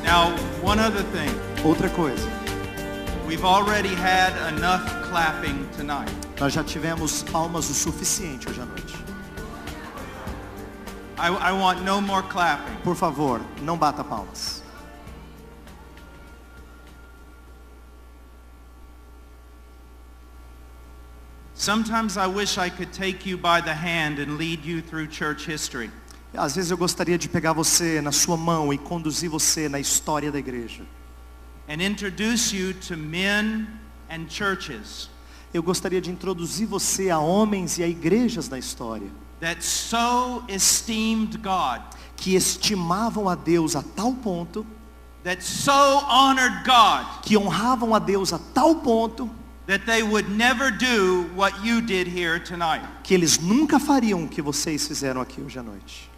Now, one other thing. Outra coisa. We've already had enough clapping tonight. Nós já tivemos palmas o suficiente hoje à noite. I want no more clapping. Por favor, não bata palmas. Sometimes I wish I could take you by the hand and lead you through church history. Às vezes eu gostaria de pegar você na sua mão e conduzir você na história da igreja. And introduce you to men and churches. Eu gostaria de introduzir você a homens e a igrejas na história. That so esteemed God. Que estimavam a Deus a tal ponto. That so honored God. Que honravam a Deus a tal ponto. That they would never do what you did here tonight. Que eles nunca fariam o que vocês fizeram aqui hoje à noite.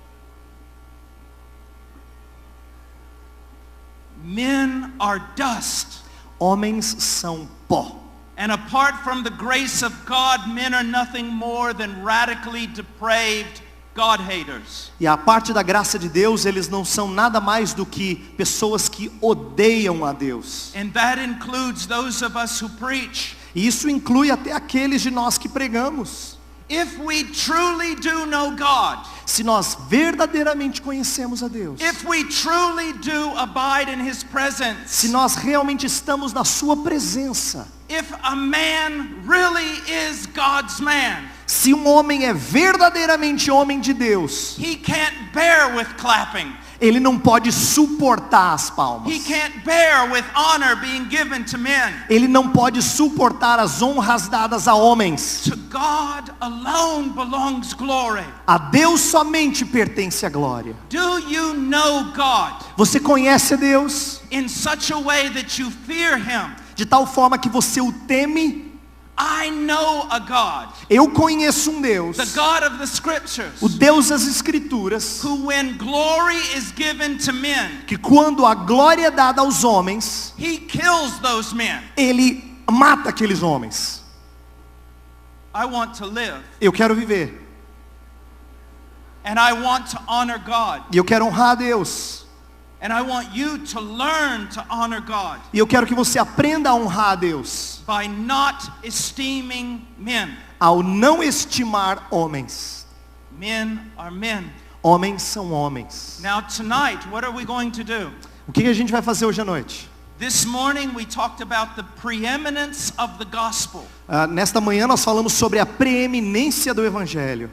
Men are dust. Homens são pó. And apart from the grace of God, men are nothing more than radically depraved God-haters. E a parte da graça de Deus, eles não são nada mais do que pessoas que odeiam a Deus. And that includes those of us who preach. E isso inclui até aqueles de nós que pregamos. If we truly do know God, se nós verdadeiramente conhecemos a Deus, if we truly do abide in His presence, se nós realmente estamos na sua presença, if a man really is God's man, se um homem é verdadeiramente homem de Deus, he can't bear with clapping. Ele não pode suportar as palmas. He can't bear with honor being given to men. Ele não pode suportar as honras dadas a homens. To God alone belongs glory. A Deus somente pertence a glória. Do you know God? Você conhece a Deus? In such a way that you fear Him. De tal forma que você o teme? I know a God. Eu conheço um Deus. The God of the Scriptures. O Deus das Escrituras. Who when glory is given to men. Que quando a glória é dada aos homens, He kills those men. Ele mata aqueles homens. I want to live. Eu quero viver. And I want to honor God. E eu quero honrar a Deus. And I want you to learn to honor God. E eu quero que você aprenda a honrar a Deus. By not esteeming men. Ao não estimar homens. Men are men. Homens são homens. Now tonight, what are we going to do? O que a gente vai fazer hoje à noite? This morning we talked about the preeminence of the gospel. Nesta manhã nós falamos sobre a preeminência do evangelho.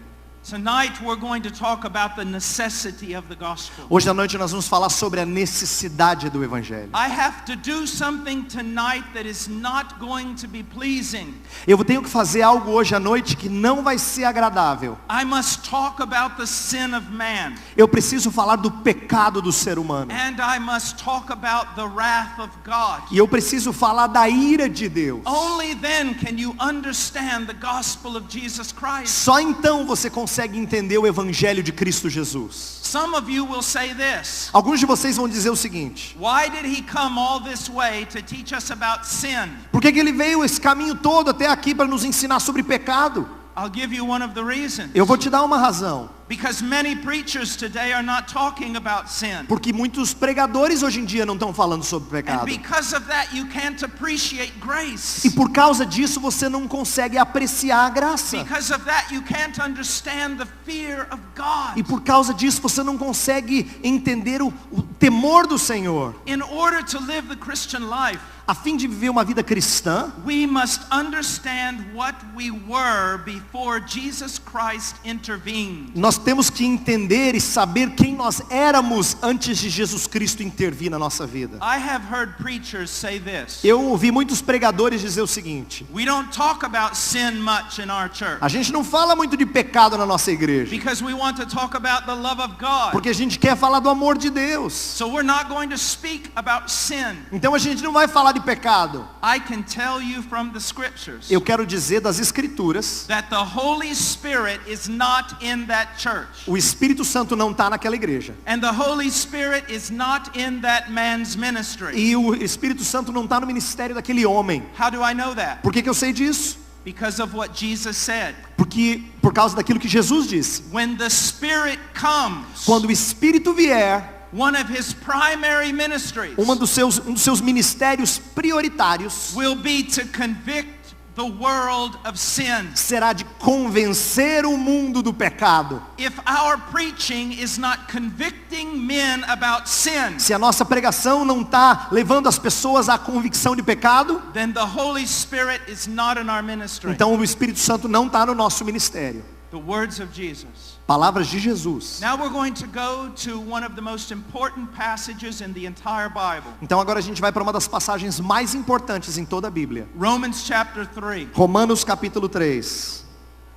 Tonight we're going to talk about the necessity of the gospel. Hoje à noite nós vamos falar sobre a necessidade do evangelho. I have to do something tonight that is not going to be pleasing. Eu tenho que fazer algo hoje à noite que não vai ser agradável. I must talk about the sin of man. Eu preciso falar do pecado do ser humano. And I must talk about the wrath of God. E eu preciso falar da ira de Deus. Only then can you understand the gospel of Jesus Christ. Só então você consegue entender o evangelho de Cristo Jesus. Some of you will say this. Alguns de vocês vão dizer o seguinte: Why did he come all this way to teach us about sin? Por que ele veio esse caminho todo até aqui para nos ensinar sobre pecado? I'll give you one of the reasons. Eu vou te dar uma razão. Because many preachers today are not talking about sin. Porque muitos pregadores hoje em dia não estão falando sobre pecado. And because of that you can't appreciate grace. E por causa disso você não consegue apreciar a graça. Because of that you can't understand the fear of God. E por causa disso você não consegue entender o temor do Senhor. In order to live the Christian life, a fim de viver uma vida cristã, we must understand what we were before Jesus Christ intervened. Nós temos que entender e saber quem nós éramos antes de Jesus Cristo intervir na nossa vida. I have heard preachers say this. Eu ouvi muitos pregadores dizer o seguinte: We don't talk about sin much in our church. A gente não fala muito de pecado na nossa igreja. Because we want to talk about the love of God. Porque a gente quer falar do amor de Deus. So we're not going to speak about sin. Então a gente não vai falar de pecado. I can tell you from the scriptures. Eu quero dizer das escrituras. That the Holy Spirit is not in that church. O Espírito Santo não está naquela igreja. And the Holy Spirit is not in that man's ministry. E o Espírito Santo não está no ministério daquele homem. How do I know that? Por que eu sei disso? Because of what Jesus said. Porque por causa daquilo que Jesus disse. When the Spirit comes, quando o Espírito vier, one of his primary ministries um dos seus ministérios prioritários will be to convict the world of sin. será de convencer o mundo do pecado. If our preaching is not convicting men about sin, Se a nossa pregação não está levando as pessoas à convicção de pecado, then the Holy Spirit is not in our ministry. então o Espírito Santo não está no nosso ministério. The words of Jesus. Palavras de Jesus. Now we're going to go to one of the most important passages in the entire Bible. Então agora a gente vai para uma das passagens mais importantes em toda a Bíblia. Romans chapter 3. Romanos capítulo 3.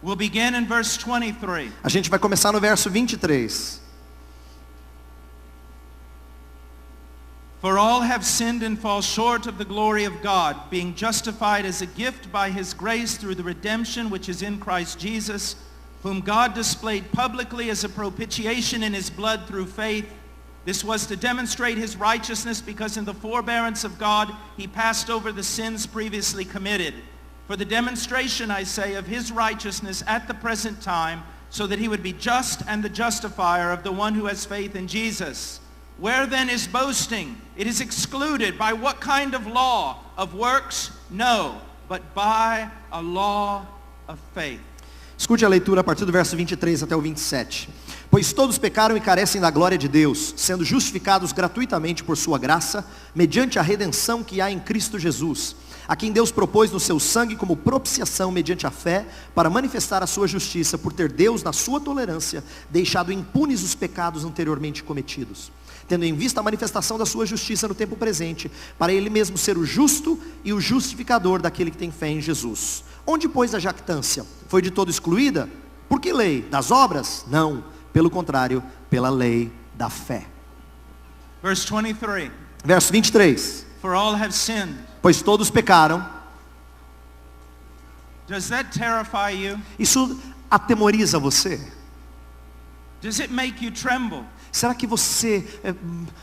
We'll begin in verse 23. A gente vai começar no verso 23. For all have sinned and fall short of the glory of God, being justified as a gift by his grace through the redemption which is in Christ Jesus, whom God displayed publicly as a propitiation in his blood through faith. This was to demonstrate his righteousness, because in the forbearance of God he passed over the sins previously committed. For the demonstration, I say, of his righteousness at the present time, so that he would be just and the justifier of the one who has faith in Jesus. Where then is boasting? It is excluded. By what kind of law? Of works? No, but by a law of faith. Escute a leitura a partir do verso 23 até o 27. Pois todos pecaram e carecem da glória de Deus, sendo justificados gratuitamente por sua graça, mediante a redenção que há em Cristo Jesus, a quem Deus propôs no seu sangue como propiciação mediante a fé, para manifestar a sua justiça, por ter Deus, na sua tolerância, deixado impunes os pecados anteriormente cometidos, tendo em vista a manifestação da sua justiça no tempo presente, para ele mesmo ser o justo e o justificador daquele que tem fé em Jesus. Onde, pois, a jactância? Foi de todo excluída? Por que lei? Das obras? Não, pelo contrário, pela lei da fé. Verse 23. Verso 23. For all have sinned. Pois todos pecaram. Does that terrify you? Isso atemoriza você? Does it make you tremble? Será que você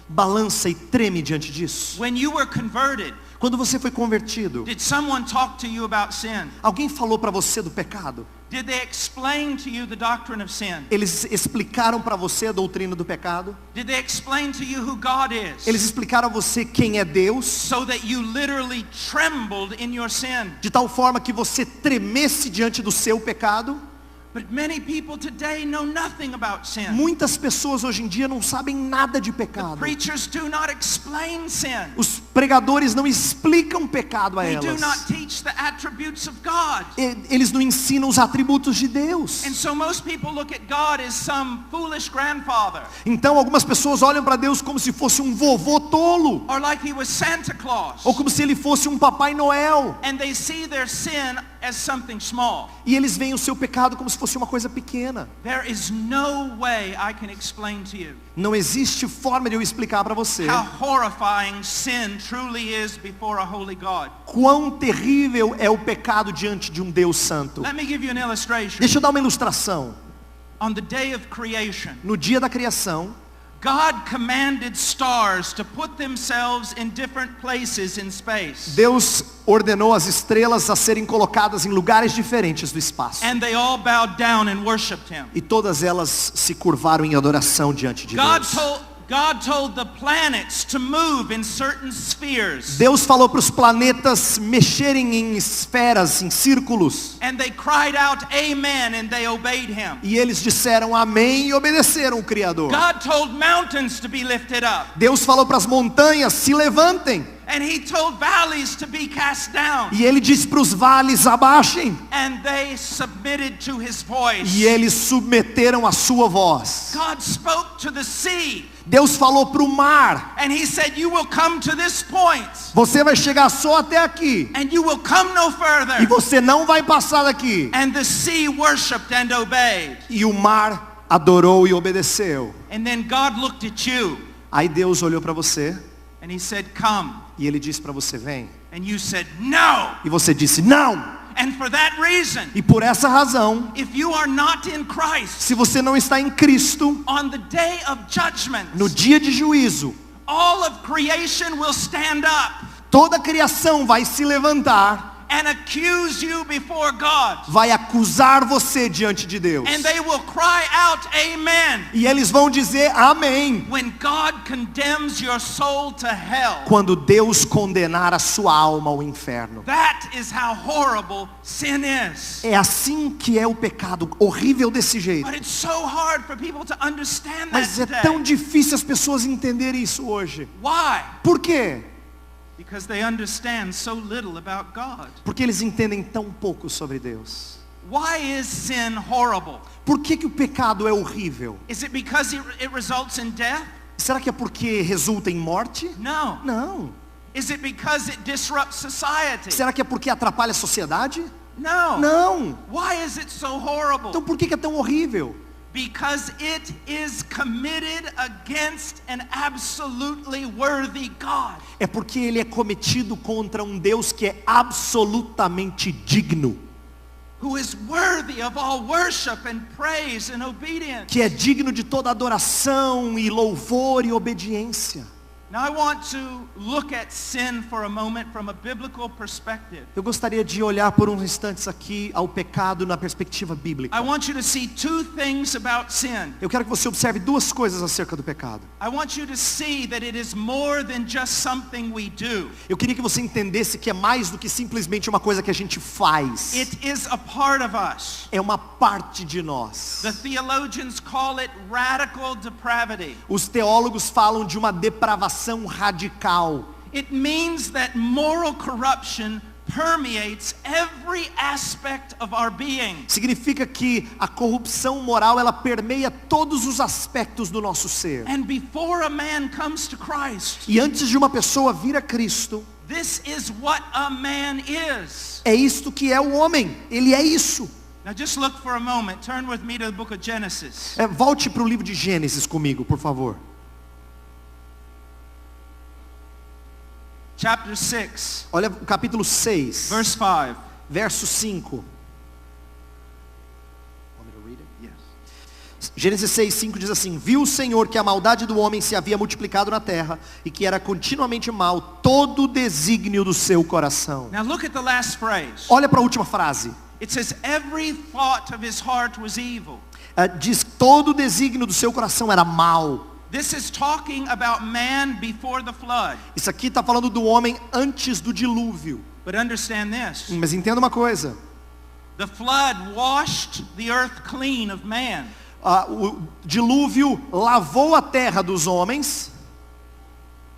balança e treme diante disso? When you were converted, Quando você foi convertido, did someone talk to you about sin? alguém falou para você do pecado? Did they explain to you the doctrine of sin? Eles explicaram para você a doutrina do pecado? Did they explain to you who God is? Eles explicaram a você quem é Deus? So that you literally trembled in your sin. De tal forma que você tremesse diante do seu pecado? But many people today know nothing about sin. Muitas pessoas hoje em dia não sabem nada de The pecado. preachers do not explain sin. Os pregadores não explicam pecado a They do elas. not teach the attributes of God. Eles não ensinam os atributos de Deus. And so most people look at God as some foolish grandfather, Então algumas pessoas olham para Deus como se fosse um vovô tolo, or like he was Santa Claus. ou como se ele fosse um Papai Noel. And they see their sin as something small. E eles veem o seu pecado como se fosse uma coisa pequena. There is no way I can explain to you Não existe forma de eu explicar para você how horrifying sin truly is before a holy God. quão terrível é o pecado diante de um Deus santo. Let me give you an illustration. Deixa eu dar uma ilustração. On the day of creation, No dia da criação, God commanded stars to put themselves in different places in space. Deus ordenou as estrelas a serem colocadas em lugares diferentes do espaço. And they all bowed down and worshiped him. E todas elas se curvaram em adoração diante de Deus. God told the planets to move in certain spheres. Deus falou para os planetas mexerem em esferas, em círculos. And they cried out, Amen, and they obeyed him. E eles disseram amém e obedeceram o Criador. God told mountains to be lifted up. Deus falou para as montanhas, se levantem. And he told valleys to be cast down. E ele disse para os vales, abaixem. And they submitted to his voice. E eles submeteram a sua voz. God spoke to the sea. Deus falou para o mar. And he said, you will come to this point. Você vai chegar só até aqui. And you will come no further. E você não vai passar daqui. And the sea worshipped and obeyed. E o mar adorou e obedeceu. And then God looked at you. Aí Deus olhou para você. And he said, come. E ele disse para você, vem. And you said, no. E você disse, não. And for that reason, E por essa razão, if you are not in Christ, se você não está em Cristo, on the day of judgment, no dia de juízo, all of creation will stand up. toda a criação vai se levantar. and accuse you before God. vai acusar você diante de Deus. And they will cry out, amen, E eles vão dizer amém. when God condemns your soul to hell. Quando Deus condenar a sua alma ao inferno. That is how horrible sin is. É assim que é o pecado, horrível desse jeito. But it's so hard for people to understand that Mas é today. tão difícil as pessoas entenderem isso hoje. Why? Por quê? Because they understand so little about God. Porque eles entendem tão pouco sobre Deus. Why is sin horrible? Por que o pecado é horrível? Is it because it results in death? Será que é porque resulta em morte? No. Não. Is it because it disrupts society? Será que é porque atrapalha a sociedade? No. Não. Why is it so horrible? Então por que é tão horrível? Because it is committed against an absolutely worthy God. É porque ele é cometido contra um Deus que é absolutamente digno. Who is worthy of all worship and praise and obedience. Que é digno de toda adoração e louvor e obediência. Now I want to look at sin for a moment from a biblical perspective. Eu gostaria de olhar por uns instantes aqui ao pecado na perspectiva bíblica. I want you to see two things about sin. Eu quero que você observe duas coisas acerca do pecado. I want you to see that it is more than just something we do. Eu queria que você entendesse que é mais do que simplesmente uma coisa que a gente faz. It is a part of us. É uma parte de nós. The theologians call it radical depravity. Os teólogos falam de uma depravação radical. It means that moral corruption permeates every aspect of our being. Significa que a corrupção moral ela permeia todos os aspectos do nosso ser. And before a man comes to Christ, E antes de uma pessoa vir a Cristo, this is what a man is. é isto que é o homem. Ele é isso. Now just look for a moment. Turn with me to the book of Genesis. Volte para o livro de Gênesis comigo, por favor. Chapter 6, Olha o capítulo 6, verse 5. verso 5. Yes. Gênesis 6, 5 diz assim: Viu o Senhor que a maldade do homem se havia multiplicado na terra e que era continuamente mal todo o desígnio do seu coração. Now look at the last phrase. Olha para a última frase. It says every thought of his heart was evil. Diz que todo o desígnio do seu coração era mal. This is talking about man before the flood. Isso aqui está falando do homem antes do dilúvio. But understand this. Mas entenda uma coisa. The flood washed the earth clean of man. O dilúvio lavou a terra dos homens,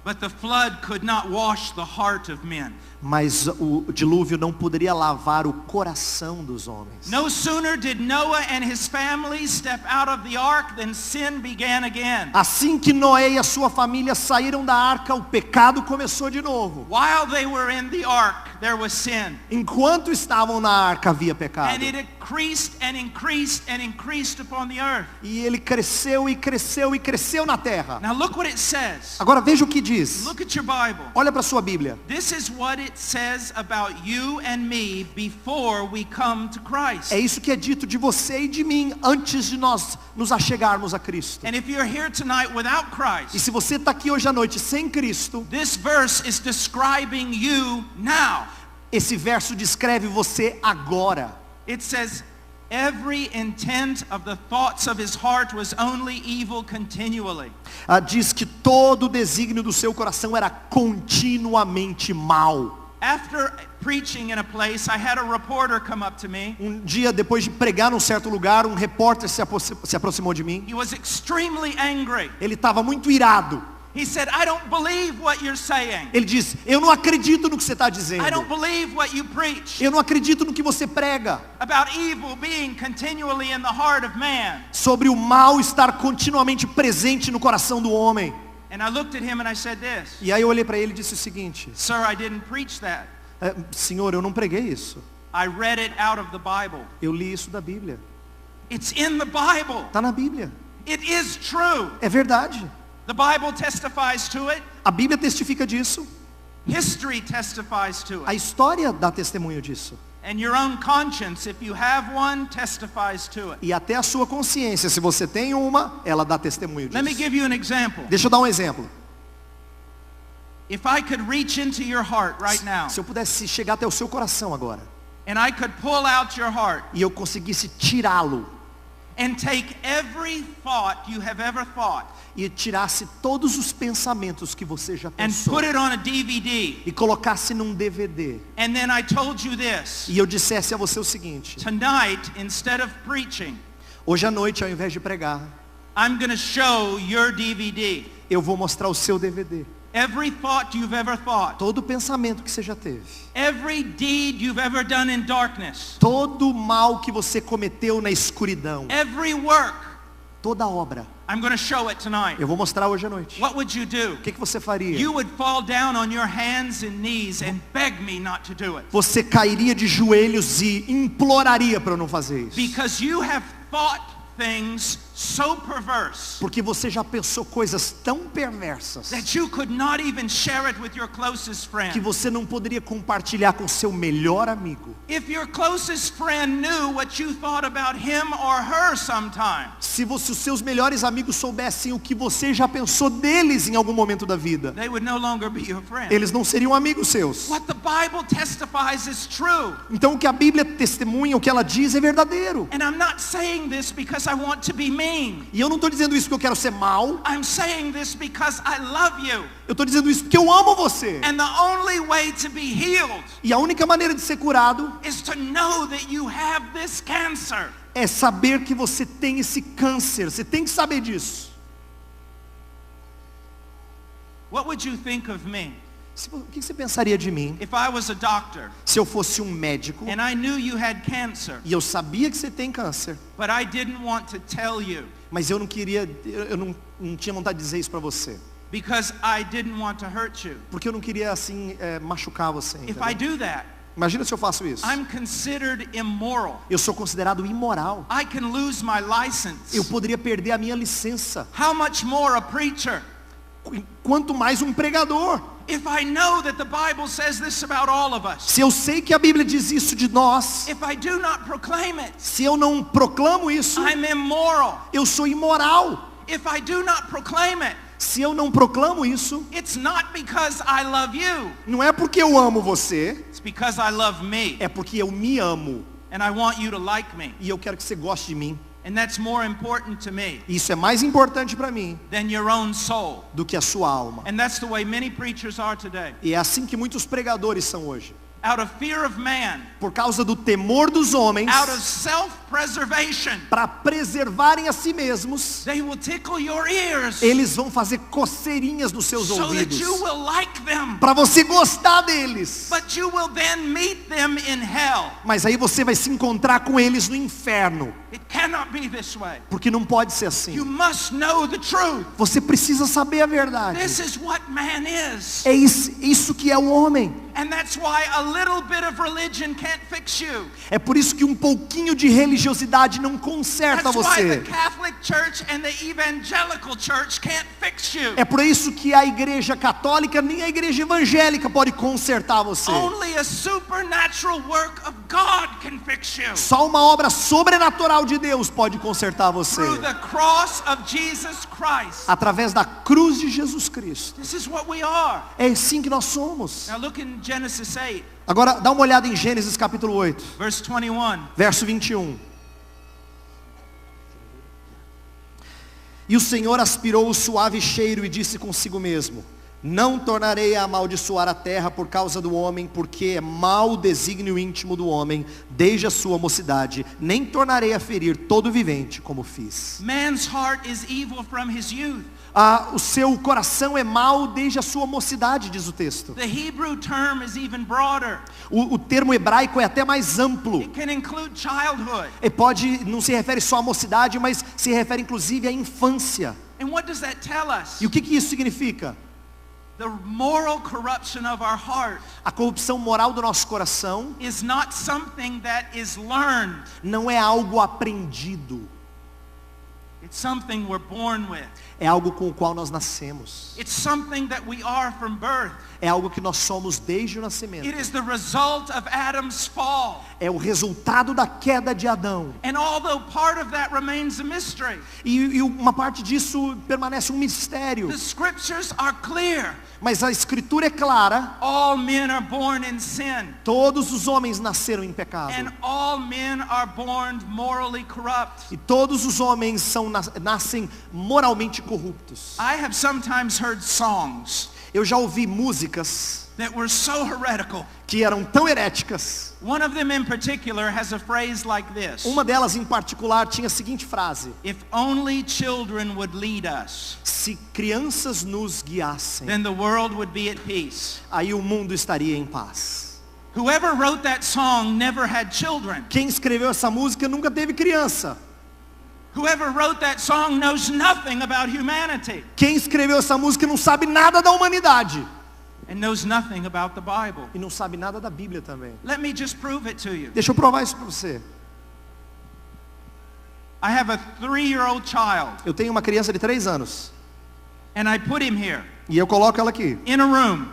But the flood could not wash the heart of men. mas o dilúvio não poderia lavar o coração dos homens. No sooner did Noah and his family step out of the ark than sin began again. Assim que Noé e a sua família saíram da arca, o pecado começou de novo. While they were in the ark, there was sin. Enquanto estavam na arca havia pecado. And it increased and increased and increased upon the earth. E ele cresceu e cresceu e cresceu na terra. Now look what it says. Agora veja o que diz. Look at your Bible. Olha para a sua Bíblia. This is what it says about you and me before we come to Christ. É isso que é dito de você e de mim antes de nós nos achegarmos a Cristo. And if you're here tonight without E Christ, se você está aqui hoje à noite sem Cristo, this verse is describing you now. esse verso descreve você agora. It says, every intent of the thoughts of his heart was only evil continually. Diz que todo o desígnio do seu coração era continuamente mal. After preaching in a place, I had a reporter come up to me. Um dia, depois de pregar num certo lugar, um repórter se aproximou de mim. He was extremely angry. Ele estava muito irado. He said, I don't believe what you're saying. Ele diz: eu não acredito no que você está dizendo. I don't believe what you preach Eu não acredito no que você prega. about evil being continually in the heart of man. Sobre o mal estar continuamente presente no coração do homem. And I looked at him and I said this, E aí eu olhei para ele e disse o seguinte: Sir, I didn't preach that. Senhor, eu não preguei isso. I read it out of the Bible. Eu li isso da Bíblia. It's in the Bible. Está na Bíblia. It is true. É verdade. The Bible testifies to it. A Bíblia testifica disso. History testifies to A it. história dá testemunho disso. And your own conscience, if you have one, testifies to it. E até a sua consciência, se você tem uma, ela dá testemunho Let me disso. give you an example. Deixa eu dar um exemplo. If I could reach into your heart right now, Se eu pudesse chegar até o seu coração agora, and I could pull out your heart e eu conseguisse tirá-lo, and take every thought you have ever thought e tirasse todos os pensamentos que você já and pensou, put it on a DVD, e colocasse num DVD, and then I told you this, e eu dissesse a você o seguinte: tonight, instead of preaching, hoje à noite, ao invés de pregar, I'm going to show your DVD. eu vou mostrar o seu DVD. Every thought you've ever thought, Todo pensamento que você já teve, every deed you've ever done in darkness, todo mal que você cometeu na escuridão, every work, toda obra, I'm going to show it tonight. eu vou mostrar hoje à noite. What would you do? O que você faria? You would fall down on your hands and knees and beg me not to do it. Você cairia de joelhos e imploraria para eu não fazer isso. Because you have thought things so perverse Porque você já pensou coisas tão perversas that you could not even share it with your closest que friend. você não poderia compartilhar com seu melhor amigo. If your closest friend knew what you thought about him or her sometime, Se os seus melhores amigos soubessem o que você já pensou deles em algum momento da vida, they would no longer be your friend. eles não seriam amigos seus. What the Bible testifies is true. Então o que a Bíblia testemunha, o que ela diz é verdadeiro. And I'm not saying this because I want to be mean. E eu não estou dizendo isso porque eu quero ser mal. I'm saying this because I love you. Eu estou dizendo isso porque eu amo você. And the only way to be healed E a única maneira de ser curado is to know that you have this cancer. é saber que você tem esse câncer. Você tem que saber disso. What would you think of me O que você pensaria de mim if I was a doctor se eu fosse um médico and I knew you had cancer, e eu sabia que você tem câncer, but I didn't want to tell you mas eu não tinha vontade de dizer isso para você, because I didn't want to hurt you? porque eu não queria assim machucar você. If I Entendeu? do that, Imagina se eu faço isso. I'm considered immoral. Eu sou considerado imoral. I can lose my license. Eu poderia perder a minha licença. How much more a preacher? Quanto mais um pregador. If I know that the Bible says this about all of us, Se eu sei que a Bíblia diz isso de nós, if I do not proclaim it, se eu não proclamo isso, I'm immoral. eu sou imoral. If I do not proclaim it, Se eu não proclamo isso, it's not because I love you. não é porque eu amo você, It's because I love me é porque eu me amo. and I want you to like me. E eu quero que você goste de mim. And that's more important to me Isso é mais importante para mim than your own soul. do que a sua alma. And that's the way many preachers are today. E é assim que muitos pregadores são hoje. Out of fear of man, Por causa do temor dos homens, out of self-preservation, para preservarem a si mesmos, they will tickle your ears eles vão fazer coceirinhas nos seus so that ouvidos, you will like them. para você gostar deles. But you will then meet them in hell. Mas aí você vai se encontrar com eles no inferno, It cannot be this way. porque não pode ser You assim. must know the truth. Você precisa saber a verdade. This is what man is. É isso que é o homem. And that's why a little bit of religion can't fix you. É por isso que um pouquinho de religiosidade não conserta That's why the você. Catholic Church and the evangelical church can't fix you. É por isso que a igreja católica nem a igreja evangélica pode consertar você. Only a supernatural work of God can fix you. Só uma obra sobrenatural de Deus pode consertar você. Through the cross of Jesus Christ. Através da cruz de Jesus Cristo. This is what we are. É assim que nós somos. Now look in Genesis 8, Agora dá uma olhada em Gênesis capítulo 8, verse 21. verso 21. E o Senhor aspirou o suave cheiro e disse consigo mesmo: não tornarei a amaldiçoar a terra por causa do homem, porque é mau o desígnio íntimo do homem desde a sua mocidade, nem tornarei a ferir todo vivente como fiz. Man's heart is evil from his youth. O seu coração é mau desde a sua mocidade, diz o texto. The Hebrew term is even broader. O termo hebraico é até mais amplo. It can include childhood. Não se refere só à mocidade, mas se refere inclusive à infância. And what does that tell us? E o que isso significa? The moral corruption of our heart A corrupção moral do nosso coração is not something that is learned. não é algo aprendido. It's something we're born with. É algo com o qual nós nascemos. It's something that we are from birth. É algo que nós somos desde o nascimento. It is the result of Adam's fall. É o resultado da queda de Adão. And although part of that remains a mystery, E uma parte disso permanece um mistério. the scriptures are clear. Mas a escritura é clara. All men are born in sin, Todos os homens nasceram em pecado. and all men are born morally corrupt. E todos os homens nascem moralmente corruptos. I have sometimes heard songs Eu já ouvi músicas that were so heretical. que eram tão heréticas. One of them in particular has a phrase like this: Uma delas em particular tinha a seguinte frase: if only children would lead us, se crianças nos guiassem, then the world would be at peace. aí o mundo estaria em paz. Whoever wrote that song never had children. Quem escreveu essa música nunca teve criança. Whoever wrote that song knows nothing about humanity Quem escreveu essa música não sabe nada da humanidade. and knows nothing about the Bible. E não sabe nada da Bíblia também. Let me just prove it to you. Deixa eu provar isso para você. I have a 3-year-old child, Eu tenho uma criança de 3 anos. and I put him here E eu coloco ela aqui, in a room,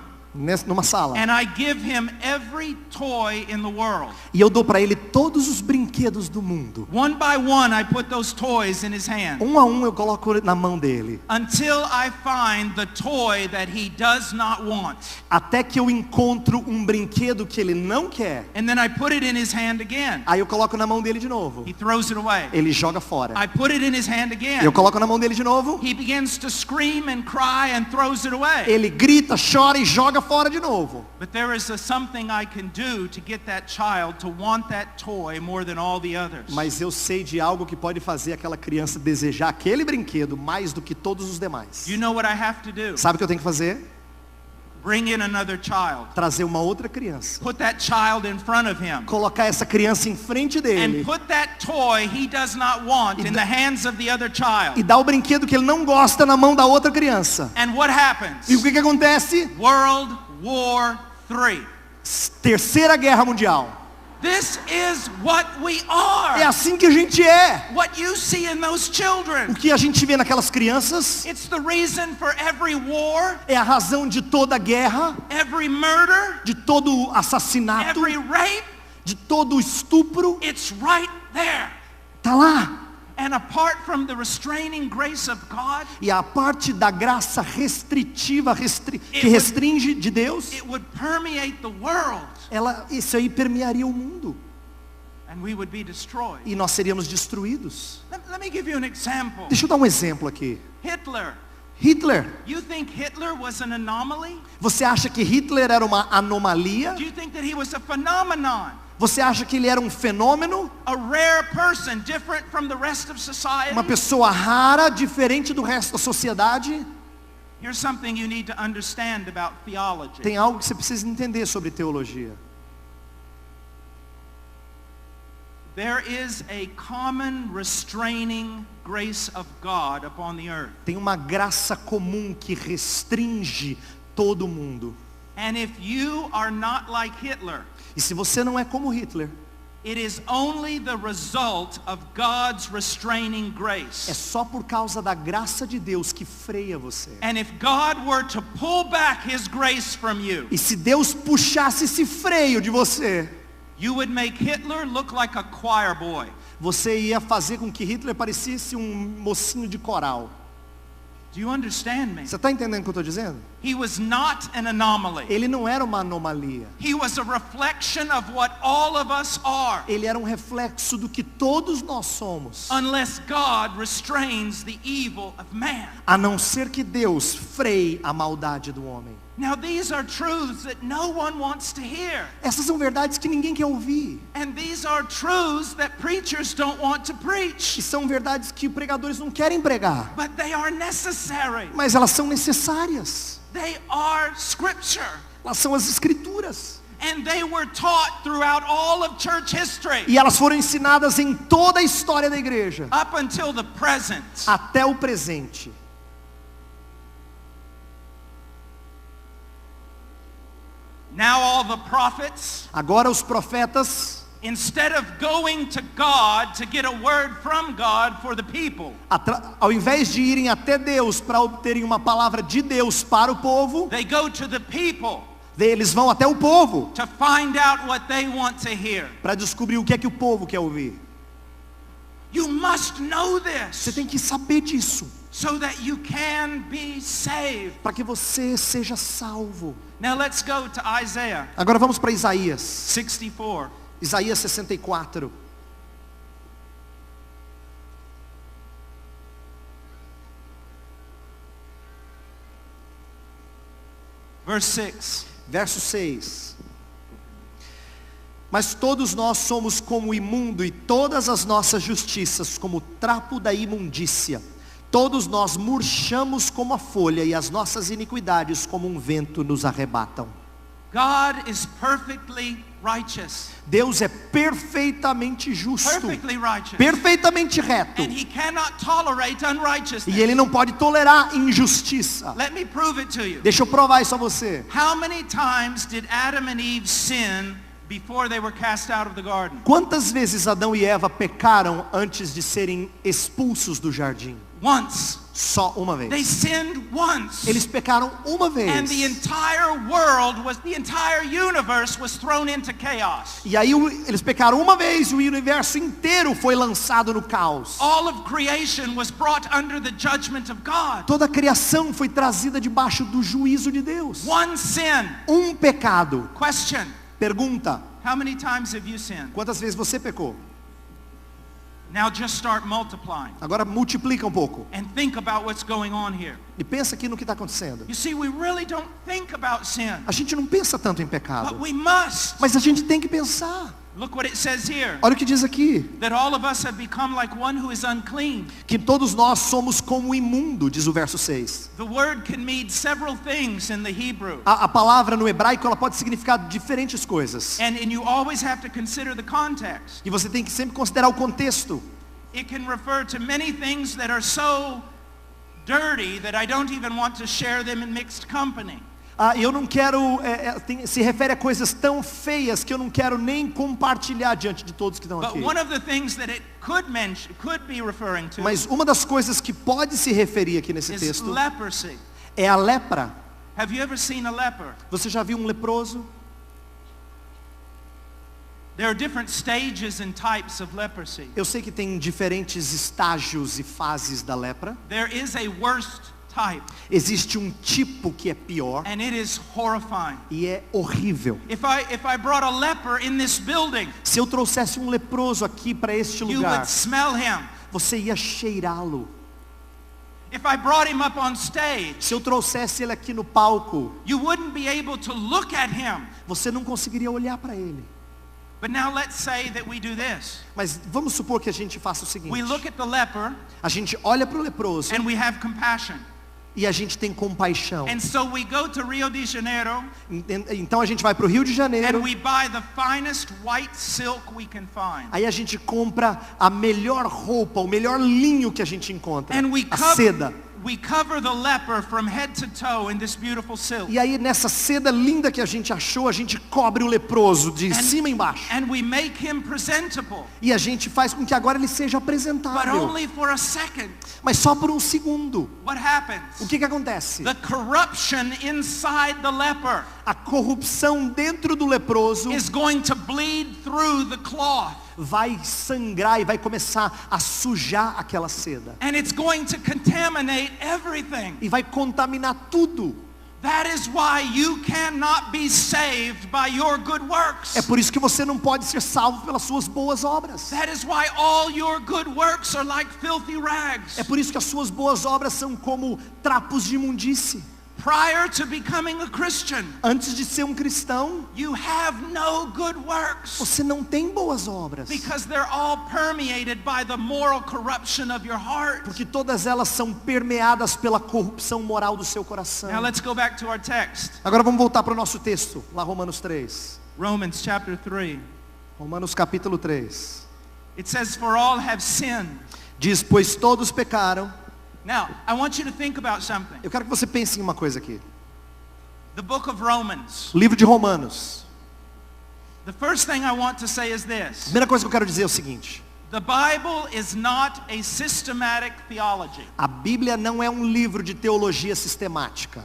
numa sala. and I give him every toy in the world. E eu dou para ele todos os brinquedos do mundo. One by one, I put those toys in his hand Um a um eu coloco na mão dele. until I find the toy that he does not want. Até que eu encontro um brinquedo que ele não quer. And then I put it in his hand again. Aí eu coloco na mão dele de novo. He throws it away. Ele joga fora. I put it in his hand again. Eu coloco na mão dele de novo. He begins to scream and cry and throws it away. Ele grita, chora e joga fora de novo. But there is something I can do to get that child to want that toy more than all the others. Mas eu sei de algo que pode fazer aquela criança desejar aquele brinquedo mais do que todos os demais. You know what I have to do? Sabe o que eu tenho que fazer? Bring in another child. Trazer uma outra criança. Put that child in front of him. Colocar essa criança em frente dele. And put that toy he does not want in the hands of the other E child. dar o brinquedo que ele não gosta na mão da outra criança. And what happens? E o que acontece? World War III. Terceira Guerra Mundial. This is what we É are. assim que a gente é. What you see in those O children. que a gente vê naquelas crianças It's the reason for every war, é a razão de toda guerra, every murder, de todo assassinato, every rape. de todo estupro. It's right there. Tá lá. And apart from the restraining grace of God, E a parte da graça restritiva, que restringe de Deus, it would permeate the world isso aí permearia o mundo. and we would be destroyed. E nós seríamos destruídos. Let me give you an example. Deixa eu dar um exemplo aqui. Hitler. Hitler. You think Hitler was an anomaly? Você acha que Hitler era uma anomalia? Do you think that he was a phenomenon? Você acha que ele era um fenômeno? A rare person, different from the rest of society? Uma pessoa rara, diferente do resto da sociedade? Here's something you need to understand about theology. Tem algo que você precisa entender sobre teologia. There is a common restraining grace of God upon the earth. Tem uma graça comum que restringe todo mundo. And if you are not like Hitler, E se você não é como Hitler, it is only the result of God's restraining é grace. só por causa da graça de Deus que freia você. And if God were to pull back his grace from you, E se Deus puxasse esse freio de você, you would make Hitler look like a choir boy. você ia fazer com que Hitler parecesse um mocinho de coral. Do you understand me? Você está entendendo o que eu estou dizendo? He was not an anomaly. Ele não era uma anomalia. He was a reflection of what all of us are. Ele era um reflexo do que todos nós somos. Unless God restrains the evil of man. A não ser que Deus freie a maldade do homem. Now these are truths that no one wants to hear. Essas são verdades que ninguém quer ouvir. And these are truths that preachers don't want to E preach. são verdades que pregadores não querem pregar. But they are necessary. Mas elas são necessárias. They are scripture. Elas são as escrituras. And they were taught throughout all of church history. E elas foram ensinadas em toda a história da igreja. Up until the present. Até o presente. Now all the prophets Agora os profetas instead of going to God to get a word from God for the people, Ao invés de irem até Deus para obterem uma palavra de Deus para o povo, they go to the people eles vão até o povo to find out what they want to hear. para descobrir o que é que o povo quer ouvir. You must know Você this tem que saber disso, so that you can be saved. para que você seja salvo. Now let's go to Isaiah Agora vamos para Isaías. 64. Isaías 64. Verse 6. Verso 6. Mas todos nós somos como imundo e todas as nossas justiças como trapo da imundícia. Todos nós murchamos como a folha e as nossas iniquidades como um vento nos arrebatam. God is perfectly righteous. Deus é perfeitamente justo, Perfectly righteous. perfeitamente reto. And he cannot tolerate unrighteousness. E Ele não pode tolerar injustiça. Let me prove it to you. Deixa eu provar isso a você. How many times did Adam and Eve sin before they were cast out of the garden? Quantas vezes Adão e Eva pecaram antes de serem expulsos do jardim? Once. Só uma They vez. sinned once. Eles pecaram uma And vez. the entire universe was thrown into chaos. E aí eles pecaram uma vez e o universo inteiro foi lançado no caos. All of creation was brought under the judgment of God. Toda a criação foi trazida debaixo do juízo de Deus. One sin. Um pecado. Question. Pergunta: How many times have you sinned? quantas vezes você pecou? Now just start multiplying Agora multiplica um pouco. and think about what's going on here. E pensa aqui no que está acontecendo. You see, we really don't think about sin, A gente não pensa tanto em but pecado, we must. mas a gente tem que pensar. Look what it says here. Olha o que diz aqui. That all of us have become like one who is unclean. Que todos nós somos como imundo, diz o verso 6. The word can mean several things in the Hebrew. A palavra no hebraico ela pode significar diferentes coisas. And you always have to consider the context. E você tem que sempre considerar o contexto. It can refer to many things that are so dirty that I don't even want to share them in mixed company. Eu não quero, se refere a coisas tão feias que eu não quero nem compartilhar diante de todos que estão But aqui. one of the things that it could be referring to Mas uma das coisas que pode se referir aqui nesse is texto leprosy. é a lepra. Have you ever seen a leper? Você já viu um leproso? There are different stages and types of leprosy. Eu sei que tem diferentes estágios e fases da lepra. There is a worst type, Existe um tipo que é pior and it is horrifying. e é horrível. If I brought a leper in this building, Se eu trouxesse um leproso aqui para este you lugar, would smell him. você ia cheirá-lo. If I brought him up on stage, Se eu trouxesse ele aqui no palco, you wouldn't be able to look at him. você não conseguiria olhar para ele. But now let's say that we do this. Mas vamos supor que a gente faça o seguinte. We look at the leper A gente olha para o leproso and we have compassion. e a gente tem compaixão. And so we go to Rio de Janeiro Então a gente vai para o Rio de Janeiro. and we buy the finest white silk we can find. Aí a gente compra a melhor roupa, o melhor linho que a gente encontra. And we A seda. cover the leper from head to toe in this beautiful silk. E aí nessa seda linda que a gente achou, a gente cobre o leproso de cima a embaixo. And we make him presentable. E a gente faz com que agora ele seja But apresentável. only for a second. Mas só por um segundo. What happens? O que acontece? The corruption inside the leper A corrupção dentro do leproso is going to bleed through the cloth. vai sangrar e vai começar a sujar aquela seda. And it's going to contaminate everything. E vai contaminar tudo. That is why you cannot be saved by your good works. É por isso que você não pode ser salvo pelas suas boas obras. That is why all your good works are like filthy rags. É por isso que as suas boas obras são como trapos de imundície. Prior to becoming a Christian, Antes de ser um cristão, you have no good works você não tem boas obras. because they're all permeated by the moral corruption of your heart. Porque todas elas são permeadas pela corrupção moral do seu coração. Now let's go back to our text. Agora vamos voltar para o nosso texto, lá Romanos 3. Romans chapter 3. Romanos capítulo 3. It says, for all have sinned. Diz, pois todos pecaram. Now, I want you to think about something. Eu quero que você pense em uma coisa aqui. The book of Romans O livro de Romanos. The first thing I want to say is this. Primeira coisa que eu quero dizer é o seguinte. The Bible is not a systematic theology. A Bíblia não é um livro de teologia sistemática.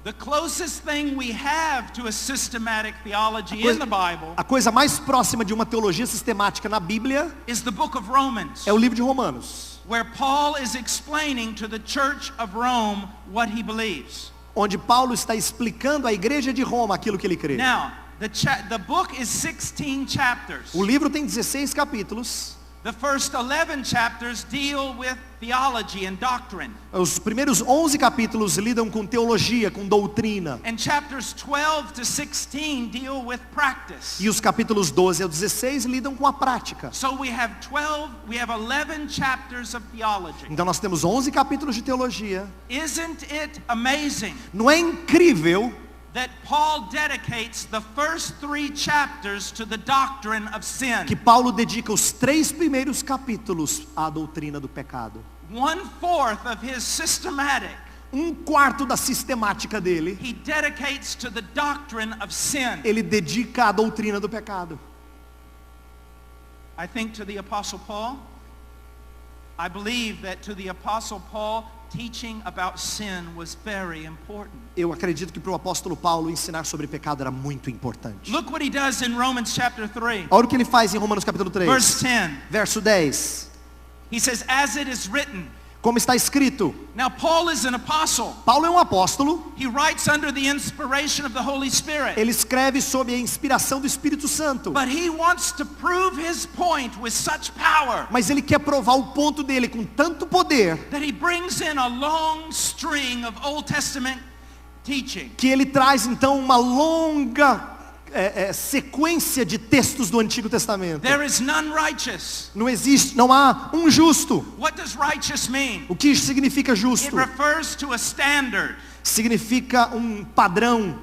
The closest thing we have to a systematic theology in the Bible A coisa mais próxima de uma teologia sistemática na Bíblia is the book of Romans, é o livro de Romanos, where Paul is explaining to the church of Rome what he believes. onde Paulo está explicando à igreja de Roma aquilo que ele crê. Now, the book is 16 chapters. O livro tem 16 capítulos. The first 11 chapters deal with theology and doctrine. Os primeiros 11 capítulos lidam com teologia, com doutrina. And chapters 12 to 16 deal with practice. E os capítulos 12 ao 16 lidam com a prática. So we have 11 chapters of theology. Então nós temos 11 capítulos de teologia. Isn't it amazing Não é incrível that Paul dedicates the first 3 chapters to the doctrine of sin? que Paulo dedica os 3 primeiros capítulos à doutrina do pecado? 1/4 of his systematic, 1/4 da sistemática dele, he dedicates to the doctrine of sin. ele dedica à doutrina do pecado. I think to the Apostle Paul, I believe that to the Apostle Paul, teaching about sin was very important. Eu acredito que para o apóstolo Paulo ensinar sobre pecado era muito importante. Look what he does in Romans chapter 3, Olha o que ele faz em Romanos capítulo 3, verse 10. verso 10. He says, as it is written. Como está escrito, Now Paul is an apostle. Paulo é um apóstolo, He writes under the inspiration of the Holy Spirit. ele escreve sob a inspiração do Espírito Santo. But he wants to prove his point with such power Mas ele quer provar o ponto dele com tanto poder, that he brings in a long string of Old Testament teaching. que ele traz então uma longa sequência de textos do Antigo Testamento. There is none righteous. Não há um justo. What does righteous mean? O que significa It justo? refers to a standard, Significa um padrão.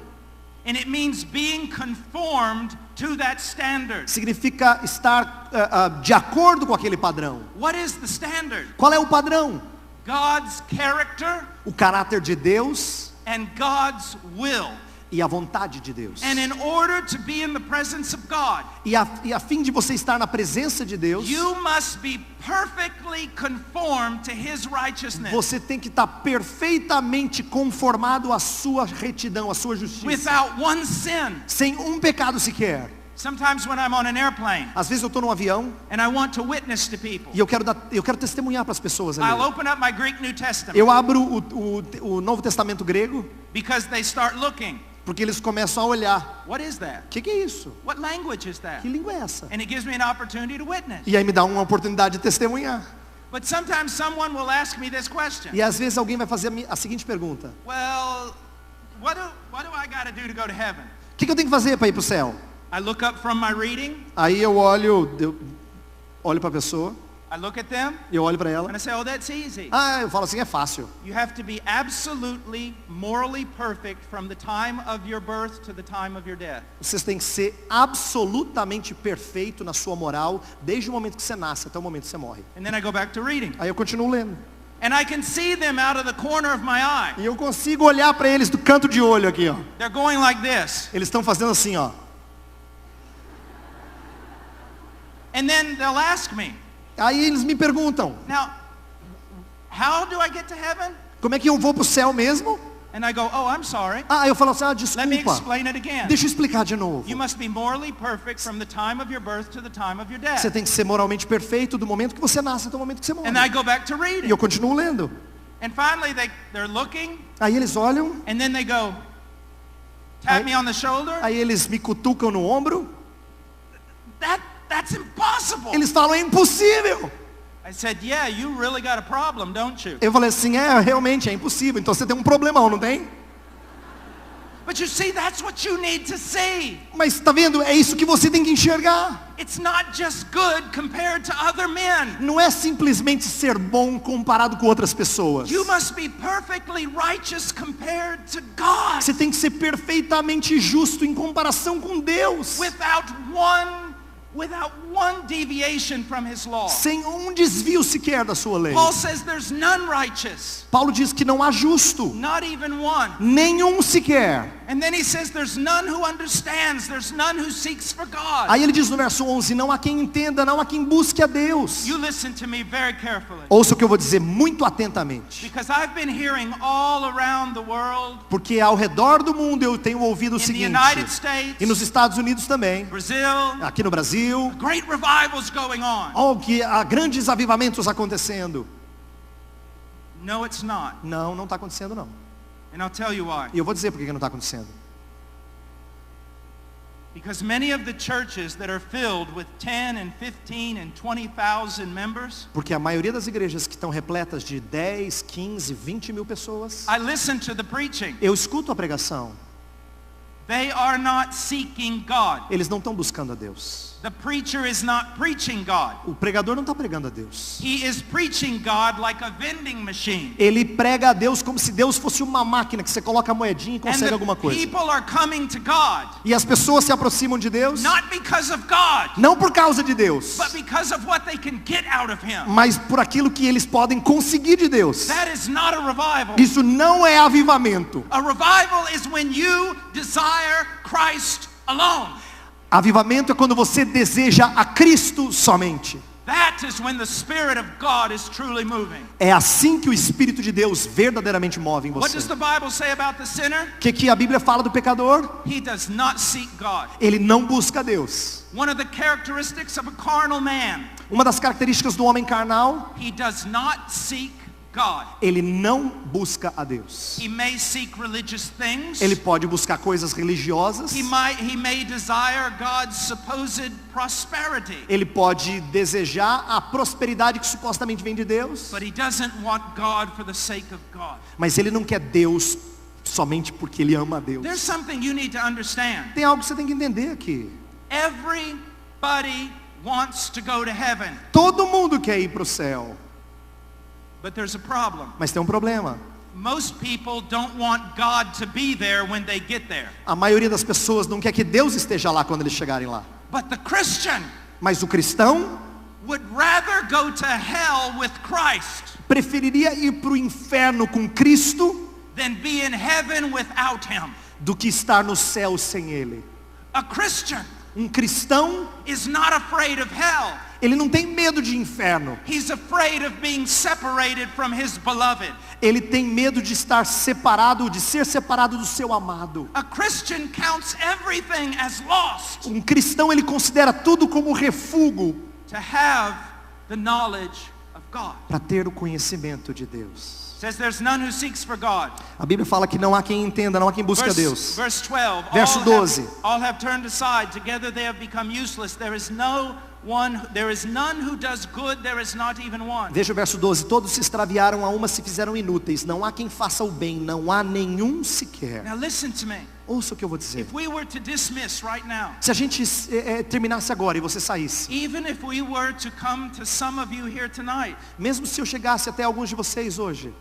and it means being conformed to that standard. Significa estar de acordo com aquele padrão. What is the standard? Qual é o padrão? God's character O caráter de Deus and God's will. e a vontade de Deus. And in order to be in the presence of God, E a fim de você estar na presença de Deus, you must be perfectly conformed to His righteousness. você tem que estar perfeitamente conformado à sua retidão, à sua justiça. Without one sin. Sem um pecado sequer. Sometimes when I'm on an airplane Às vezes eu estou num avião and I want to witness to people, e eu quero testemunhar para as pessoas ali. I'll open up my Greek New Testament Eu abro o Novo Testamento grego, because they start looking. porque eles começam a olhar. What is that? O que é isso? What language is that? Que língua é essa? And it gives me an opportunity to witness. E aí me dá uma oportunidade de testemunhar. But sometimes someone will ask me this question. E às vezes alguém vai fazer a seguinte pergunta: Well, what do I got to do to go to heaven? o que eu tenho que fazer para ir para o céu? I look up from my reading, Aí eu olho para a pessoa, I look at them, eu olho para ela. and I say, oh, that's easy. Eu falo assim, é fácil. You have to be absolutely morally perfect from the time of your birth to the time of your death. Vocês têm que ser absolutamente perfeito na sua moral, desde o momento que você nasce até o momento que você morre. And then I go back to reading. Aí eu continuo lendo. And I can see them out of the corner of my eye. E eu consigo olhar para eles do canto de olho aqui, ó. They're going like this. Eles estão fazendo assim, ó. And then they'll ask me, Aí eles me perguntam, now, how do I get to heaven? como é que eu vou para o céu mesmo? And I go, oh, I'm sorry. Eu falo assim, Let me desculpa. explain it again. Deixa eu explicar de novo. You must be morally perfect from the time of your birth to the time of your death. Você tem que ser moralmente perfeito do momento que você nasce até o momento que você morre. And I go back to E reading. eu continuo lendo. And finally they're looking, Aí eles olham, and then they go, tap me on the shoulder. aí eles me cutucam no ombro. That's impossible. Eles falam, é impossível. I said, yeah, you really got a problem, don't you? Eu falei assim, realmente é impossível. Então você tem um problemão, não tem? But you see, that's what you need to see. Mas tá vendo? É isso que você tem que enxergar. It's not just good compared to other men. Não é simplesmente ser bom comparado com outras pessoas. You must be perfectly righteous compared to God. Você tem que ser perfeitamente justo em comparação com Deus. Without one deviation from His law. Sem um desvio sequer da sua lei. Paul says there's none righteous. Paulo diz que não há justo. Not even one. Nenhum sequer. And then he says there's none who understands, there's none who seeks for God. Aí ele diz no verso 11, não há quem entenda, não há quem busque a Deus. You listen to me very carefully. Ouça o que eu vou dizer muito atentamente. Because I've been hearing all around the world, Porque ao redor do mundo eu tenho ouvido o in the seguinte, United States, e nos Estados Unidos também, Brazil, aqui no Brasil, great revivals going on. que há grandes avivamentos acontecendo. No, it's not. Não, não está acontecendo não. And I'll tell you why. E eu vou dizer por que não está acontecendo. Because many of the churches that are filled with 10 and 15 and 20,000 members, Porque a maioria das igrejas que estão repletas de 10, 15, 20 mil pessoas, I listen to the preaching. eu escuto a pregação. They are not seeking God. Eles não estão buscando a Deus. The preacher is not preaching God. O pregador não está pregando a Deus. He is preaching God like a vending machine. Ele prega a Deus como se Deus fosse uma máquina que você coloca a moedinha e And consegue the alguma coisa. people are coming to God, E as pessoas se aproximam de Deus, not because of God, não por causa de Deus, but because of what they can get out of Him. mas por aquilo que eles podem conseguir de Deus. That is not a revival. Isso não é avivamento. A revival is when you desire Christ alone. Avivamento é quando você deseja a Cristo somente. That is when the Spirit of God is truly moving. É assim que o Espírito de Deus verdadeiramente move em What você. does the Bible say about the sinner? O que a Bíblia fala do pecador? He does not seek God. Ele não busca Deus. One of the characteristics of a carnal man, Uma das características do homem carnal, he does not seek God. ele não busca a Deus. He may seek religious things. Ele pode buscar coisas religiosas. He may desire God's supposed prosperity. Ele pode desejar a prosperidade que supostamente vem de Deus. But he doesn't want God for the sake of God. Mas ele não quer Deus somente porque ele ama a Deus. There's something you need to understand. Tem algo que você tem que entender aqui. Everybody wants to go to heaven. Todo mundo quer ir para o céu. But there's a problem. Mas tem um problema. Most people don't want God to be there when they get there. A maioria das pessoas não quer que Deus esteja lá quando eles chegarem lá. But the Christian Mas o cristão would rather go to hell with Christ preferiria ir para o inferno com Cristo than be in heaven without Him. do que estar no céu sem Ele. A Christian Um cristão, is not afraid of hell. ele não tem medo de inferno. He's afraid of being separated from his beloved. Ele tem medo de estar separado, de ser separado do seu amado. A Christian counts everything as lost Um cristão, ele considera tudo como refúgio to have the knowledge of God. para ter o conhecimento de Deus. It says there's none who seeks for God. A Bíblia fala que não há quem entenda, não há quem busque a Deus. Verse 12. Verso 12. All have turned aside. Together they have become useless. There is none who does good. There is not even one. Veja o verso 12. Todos se extraviaram, a uma se fizeram inúteis. Não há quem faça o bem, não há nenhum sequer. Now listen to me. Ouça o que eu vou dizer. If we were to dismiss right now, Se a gente terminasse agora e você saísse, even if we were to come to some of you here tonight, mesmo se eu chegasse até alguns de vocês hoje,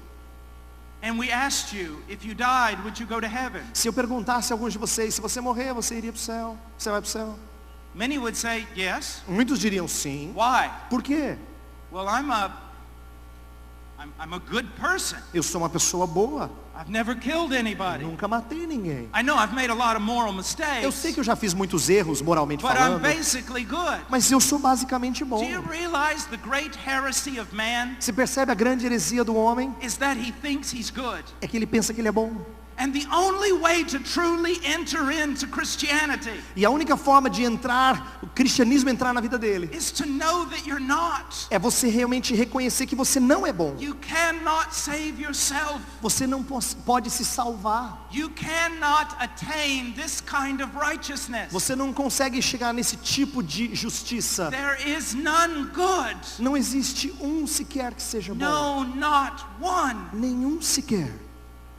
and we asked you, if you died, would you go to heaven? se eu perguntasse a alguns de vocês, se você morrer, você iria para o céu? Você vai para o céu? Many would say yes. Muitos diriam sim. Why? Por quê? Well, I'm a good person. Eu sou uma pessoa boa. I've never killed anybody. Nunca matei ninguém. I know I've made a lot of moral Eu mistakes, sei que eu já fiz muitos erros moralmente but I'm falando, basically good. mas eu sou basicamente Do bom. you realize the great heresy of man Você percebe a grande heresia do homem? is that he thinks he's good? É que ele pensa que ele é bom. And the only way to truly enter into Christianity E a única forma de entrar, o cristianismo entrar na vida dele, is to know that you're not. é você realmente reconhecer que você não é bom. You cannot save yourself. Você não pode se salvar. You cannot attain this kind of righteousness. Você não consegue chegar nesse tipo de justiça. There is none good. Não existe um sequer que seja bom. No, not one. Nenhum sequer.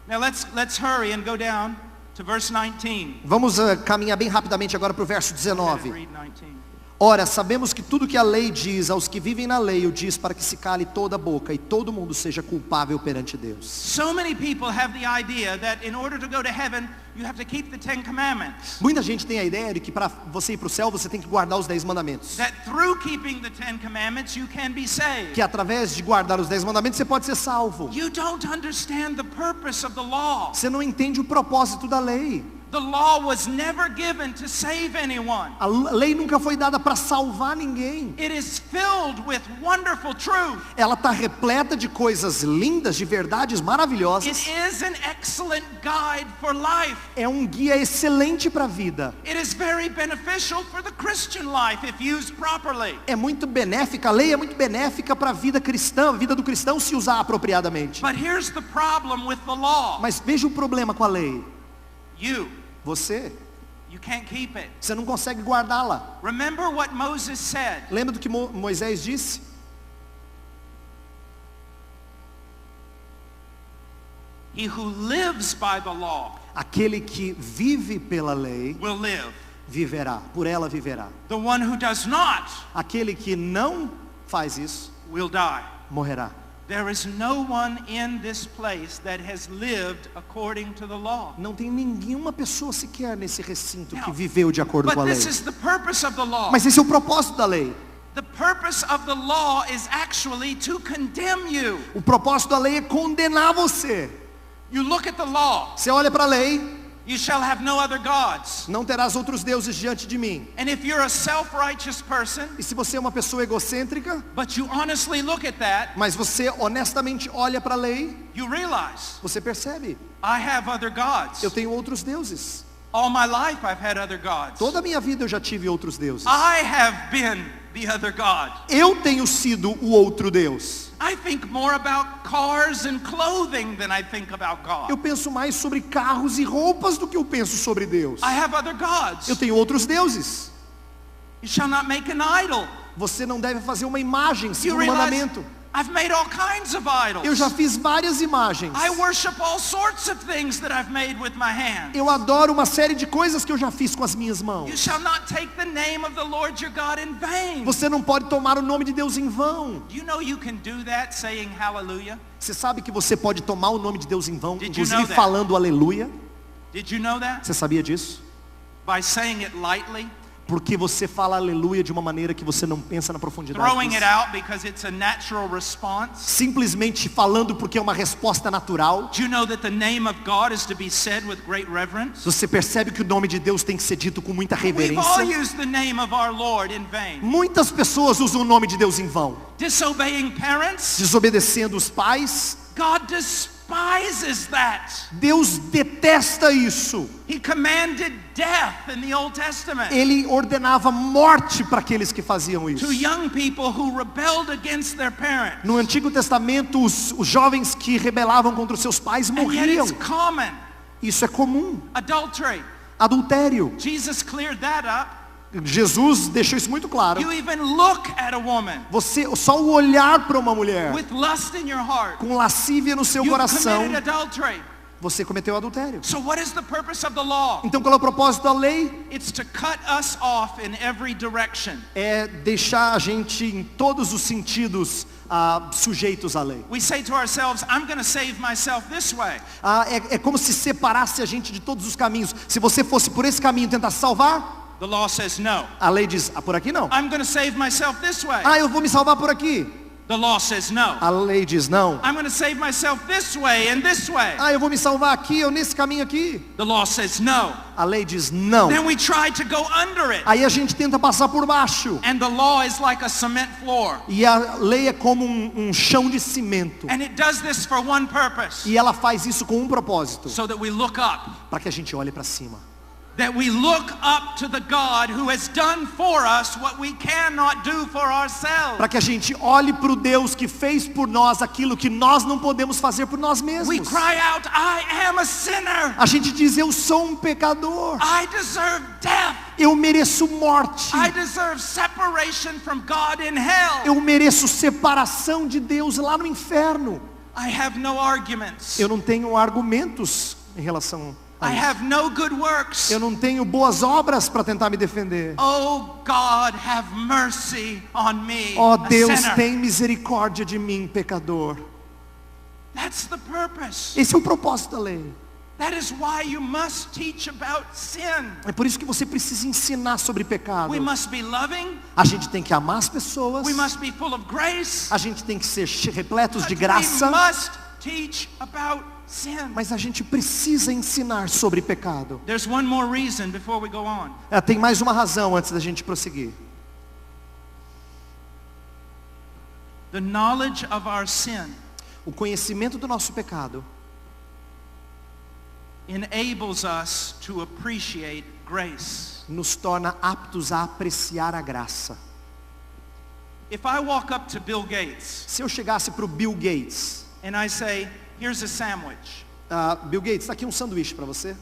Now let's hurry and go down to verse 19. Vamos caminhar bem rapidamente agora para o verso 19. Read 19. Ora, sabemos que tudo que a lei diz aos que vivem na lei, o diz para que se cale toda a boca e todo mundo seja culpável perante Deus. So many people have the idea that in order to go to heaven, you have to keep the 10 commandments. Muita gente tem a ideia de que para você ir para o céu, você tem que guardar os 10 mandamentos. That through keeping the 10 commandments, you can be saved. Que através de guardar os 10 mandamentos, você pode ser salvo. You don't understand the purpose of the law. Você não entende o propósito da lei. The law was never given to save anyone. A lei nunca foi dada para salvar ninguém. It is filled with wonderful truth. Ela está repleta de coisas lindas, de verdades maravilhosas. It is an excellent guide for life. É um guia excelente para a vida. It is very beneficial for the Christian life if used properly. É muito benéfica, a lei é muito benéfica para a vida cristã, a vida do cristão se usar apropriadamente. But here's the problem with the law. Mas veja o problema com a lei. Você You can't keep it. Você não consegue guardá-la. Remember what Moses said. Lembra do que Moisés disse? He who lives by the law Aquele que vive pela lei will live. Viverá, por ela viverá. The one who does not Aquele que não faz isso will die. morrerá. There is no one in this place that has lived according to the law. Não tem nenhuma pessoa sequer nesse recinto que Now, viveu de acordo com a But lei. this is the purpose of the law. Mas esse é o propósito da lei. The purpose of the law is actually to condemn you. O propósito da lei é condenar você. You look at the law. Você olha para a lei. You shall have no other gods. Não terás outros deuses diante de mim. And if you're a self-righteous person, E se você é uma pessoa egocêntrica, but you honestly look at that, mas você honestamente olha para a lei, you realize, você percebe, I have other gods. eu tenho outros deuses. All my life I've had other gods. Toda a minha vida eu já tive outros deuses. I have been the other God. Eu tenho sido o outro Deus. I think more about cars and clothing than I think about God. Eu penso mais sobre carros e roupas do que eu penso sobre Deus. I have other gods. Eu tenho outros deuses. You shall not make an idol. Você não deve fazer uma imagem, You segundo o realize mandamento. I've made all kinds of idols. Eu já fiz várias imagens. I worship all sorts of things that I've made with my hands. Eu adoro uma série de coisas que eu já fiz com as minhas mãos. You shall not take the name of the Lord your God in vain. Você não pode tomar o nome de Deus em vão. Do you know you can do that saying hallelujah? Você sabe que você pode tomar o nome de Deus em vão, Did you inclusive know that? falando aleluia? Did you know that? Você sabia disso? By saying it lightly, Porque você fala aleluia de uma maneira que você não pensa na profundidade throwing disso. it out because it's a natural response. Simplesmente falando porque é uma resposta natural. Do you know that the name of God is to be said with great reverence? Você percebe que o nome de Deus tem que ser dito com muita We've all reverência. used the name of our Lord in vain. Muitas pessoas usam o nome de Deus em vão. Disobeying parents, Desobedecendo os pais. God despises that. Deus detesta isso. He commanded death in the Old Testament Ele ordenava morte para aqueles que faziam isso. to young people who rebelled against their parents. No Antigo Testamento, os jovens que rebelavam contra os seus pais And yet morriam. it's common. Isso é comum. Adultery. Adultério. Jesus cleared that up. Jesus deixou isso muito claro. You even look at a woman Você, só o olhar para uma mulher with lust in your heart. com lascívia no seu You've coração, committed adultery. você cometeu adultério. So what is the purpose of the law? Então qual é o propósito da lei? It's to cut us off in every direction. É deixar a gente em todos os sentidos sujeitos à lei. We say to ourselves, I'm going to save myself this way. É como se separasse a gente de todos os caminhos. Se você fosse por esse caminho e tentasse salvar, The law says no. a lei diz, por aqui não. I'm going to save myself this way. Eu vou me salvar por aqui. The law says no. A lei diz não. I'm going to save myself this way and this way. Eu vou me salvar aqui ou nesse caminho aqui. The law says no. A lei diz não. Then we try to go under it. Aí a gente tenta passar por baixo. And the law is like a cement floor. E a lei é como um chão de cimento. And it does this for one purpose. E ela faz isso com um propósito. So that we look up. Para que a gente olhe para cima. That we look up to the God who has done for us what we cannot do for ourselves. Para que a gente olhe para o Deus que fez por nós aquilo que nós não podemos fazer por nós mesmos. We cry out, I am a sinner. A gente diz, eu sou um pecador. I deserve death. Eu mereço morte. I deserve separation from God in hell. Eu mereço separação de Deus lá no inferno. I have no arguments. Eu não tenho argumentos em relação a I isso. have no good works. Eu não tenho boas obras para tentar me defender. Oh God, have mercy on me, Ó a Deus, sinner. tem misericórdia de mim, pecador. That's the purpose. Esse é o propósito da lei. That is why you must teach about sin. É por isso que você precisa ensinar sobre pecado. We must be loving. A gente tem que amar as pessoas. We must be full of grace. A gente tem que ser repletos de But graça. we must teach about sin. Mas a gente precisa ensinar sobre pecado. There's one more reason before we go on. Tem mais uma razão antes da gente prosseguir. The knowledge of our sin O conhecimento do nosso pecado enables us to appreciate grace. nos torna aptos a apreciar a graça. If I walk up to Bill Gates Se eu chegasse para o Bill Gates, and I say, here's a sandwich. Bill Gates, está aqui um sanduíche para você.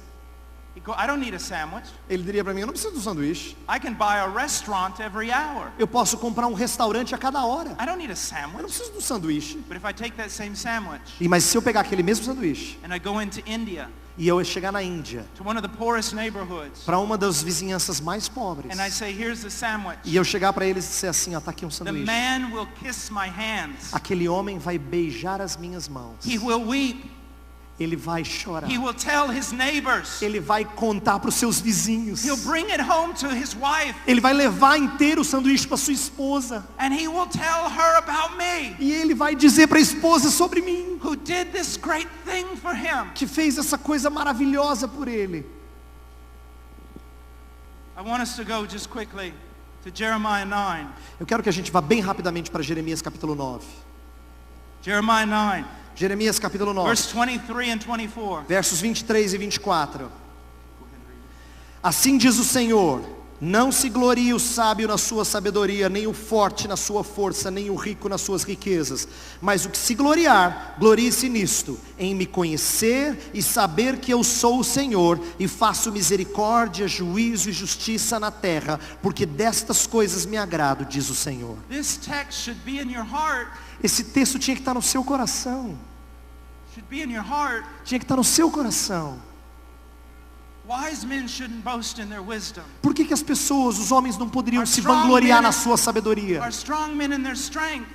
He'd go, I don't need a sandwich. Ele diria para mim, eu não preciso de um sanduíche. I can buy a restaurant every hour. Eu posso comprar um restaurante a cada hora. I don't need a Eu não sandwich. preciso de um sanduíche. But if I take that same sandwich Mas se eu pegar aquele mesmo sanduíche and I go into India, e eu chegar na Índia, to one of the poorest neighborhoods, para uma das vizinhanças mais pobres, and I say, here's the sandwich, e eu chegar para eles e dizer assim, ó, tá aqui um the sanduíche. man will kiss my hands. Aquele homem vai beijar as minhas mãos. He will weep. Ele vai chorar. He will tell his neighbors. Ele vai contar para os seus vizinhos. He'll bring it home to his wife. Ele vai levar inteiro o sanduíche para sua esposa. And he will tell her about me, E ele vai dizer para a esposa sobre mim, who did this great thing for him. que fez essa coisa maravilhosa por ele. I want us to go just quickly to Jeremiah 9. Eu quero que a gente vá bem rapidamente para Jeremias capítulo 9. Jeremiah 9, Jeremias capítulo 9, verse 23 and 24. versos 23 e 24. Assim diz o Senhor: não se glorie o sábio na sua sabedoria, nem o forte na sua força, nem o rico nas suas riquezas. Mas o que se gloriar, glorie-se nisto, em me conhecer e saber que eu sou o Senhor, e faço misericórdia, juízo e justiça na terra, porque destas coisas me agrado, diz o Senhor. This text should be in your heart. Esse texto tinha que estar no seu coração. Should be in your heart. Tinha que estar no seu coração. Wise men shouldn't boast in their wisdom. Por que as pessoas, os homens, não poderiam Are se strong vangloriar men- na sua sabedoria? Are strong men in their strength?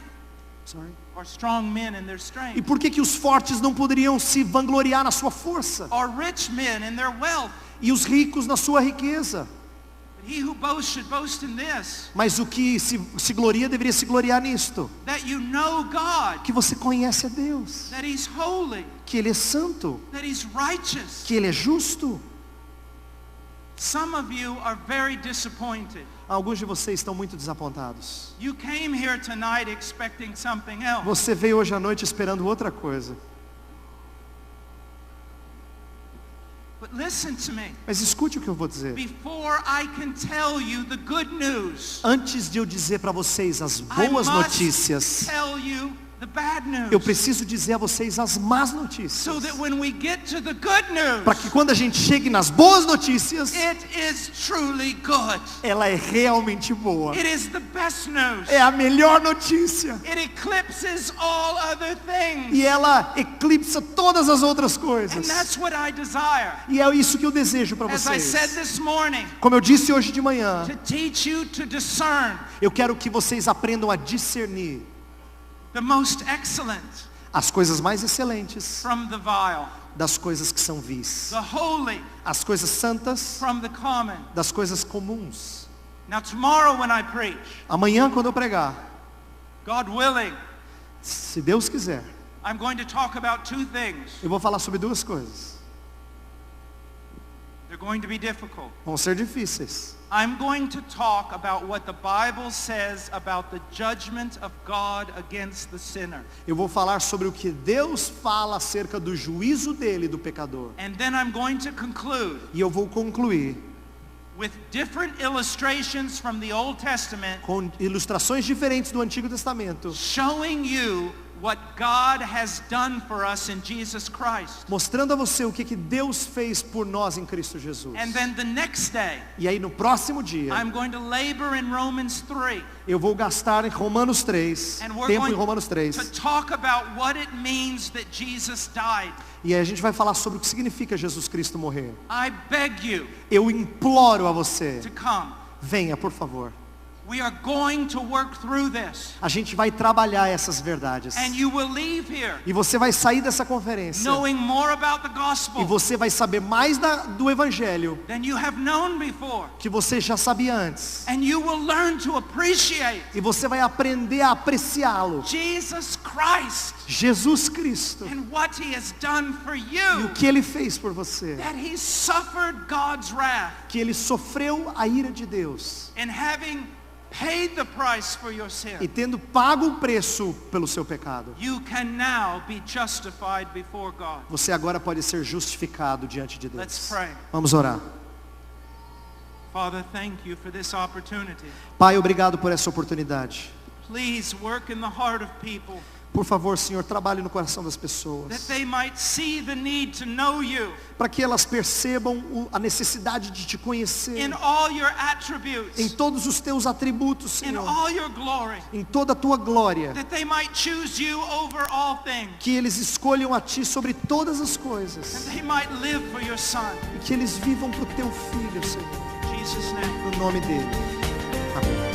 Sorry. Are strong men in their E strength? por que os fortes não poderiam se vangloriar na sua força? Are rich men in their wealth? E os ricos na sua riqueza? But he who boasts should boast in this, Mas o que se gloria deveria se gloriar nisto: that you know God, que você conhece a Deus, that he's holy, que Ele é santo, that he's righteous. que Ele é justo. Some of you are very disappointed. Alguns de vocês estão muito desapontados. You came here tonight expecting something else. Você veio hoje à noite esperando outra coisa. But listen to me. Mas escute o que eu vou dizer. Before I can tell you the good news, Antes de eu dizer para vocês as I boas must notícias, tell you the bad news. eu preciso dizer a vocês as más notícias. So that when we get to the good news, Para que quando a gente chegue nas boas notícias, it is truly good. ela é realmente boa. It is the best news. É a melhor notícia. It eclipses all other things. E ela eclipsa todas as outras And coisas. that's what I desire. E é isso que eu desejo para As I said vocês. this morning, Como eu disse hoje de manhã, to teach you to discern eu quero que vocês aprendam a discernir the most excellent as coisas mais excelentes from the vile, das coisas que são vis, the holy as coisas santas from the common. das coisas comuns. Now tomorrow when I preach, Amanhã, quando eu pregar, God willing, se Deus quiser, I'm going to talk about two things. eu vou falar sobre duas coisas. They're going to be difficult. Vão ser difíceis. I'm going to talk about what the Bible says about the judgment of God against the sinner. Eu vou falar sobre o que Deus fala acerca do juízo dele, do pecador. And then I'm going to conclude E eu vou concluir with different illustrations from the Old Testament com ilustrações diferentes do Antigo Testamento, showing you what God has done for us in Jesus Christ. mostrando a você o que Deus fez por nós em Cristo Jesus. And then the next day, E aí no próximo dia, I'm going to labor in Romans 3 eu vou gastar em Romanos 3, and we're tempo em going Romanos 3. to talk about what it means that Jesus died. E aí a gente vai falar sobre o que significa Jesus Cristo morrer. I beg you Eu imploro a você, to come. venha por favor. We are going to work through this. A gente vai trabalhar essas verdades. And you will leave here E você vai sair dessa conferência. knowing more about the E gospel você vai saber mais do Evangelho than you have known before. que você já sabia antes. And you will learn to appreciate E você vai aprender a apreciá-lo. Jesus Christ Jesus Cristo. and what he has done for E you. o que ele fez por você. That he suffered God's wrath Que ele sofreu a ira de Deus. and having paid the price for your sin. E tendo pago o preço pelo seu pecado. You can now be justified before God. Você agora pode ser justificado diante de Let's Deus. pray. Vamos orar. Father, thank you for this opportunity. Pai, obrigado por essa oportunidade. Please work in the heart of people Por favor, Senhor, trabalhe no coração das that pessoas. they might see the need to know you Para que elas percebam a necessidade de te conhecer. in all your Em attributes, todos os teus atributos, in Senhor. all your glory, Em toda a tua glória. that they might choose you over all things, Que eles escolham a ti sobre todas as and coisas. they might live for your Son. E que eles vivam para o teu Filho, Senhor. In Jesus' name. No nome dele. Amém.